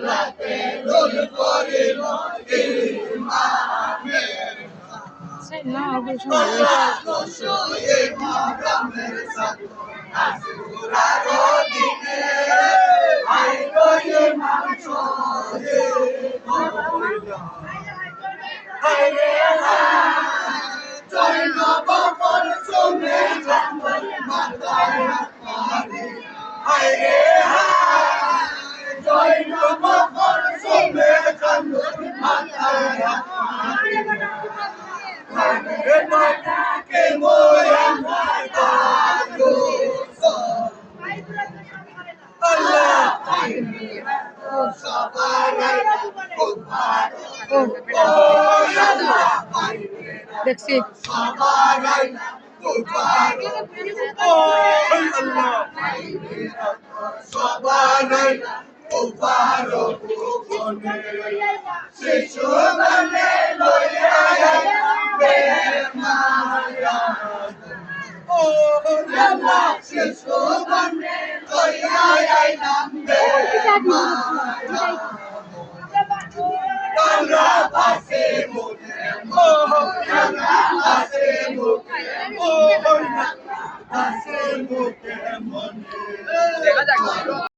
রাতে রোল করিল ইমামের সেই না অবশ্য ইমামের সাথে আসুরার দিনে আইলো ইমাম শহীদ হায়রে জয় নবকর সঙ্গে মাথায় হাত মারে হায়রে জয় নবকর সঙ্গে মাথায় হাত মারে হায়রে বাবাকে মোরা দাদু আল্লাহ সবাই কুফার দেখছি সবাই কুফার আল্লাহ সবাই কুফার কোনে শিশু মানে লইয়া বেমায়া ও আল্লাহ শিশু মানে লইয়া আইলাম বেমায়া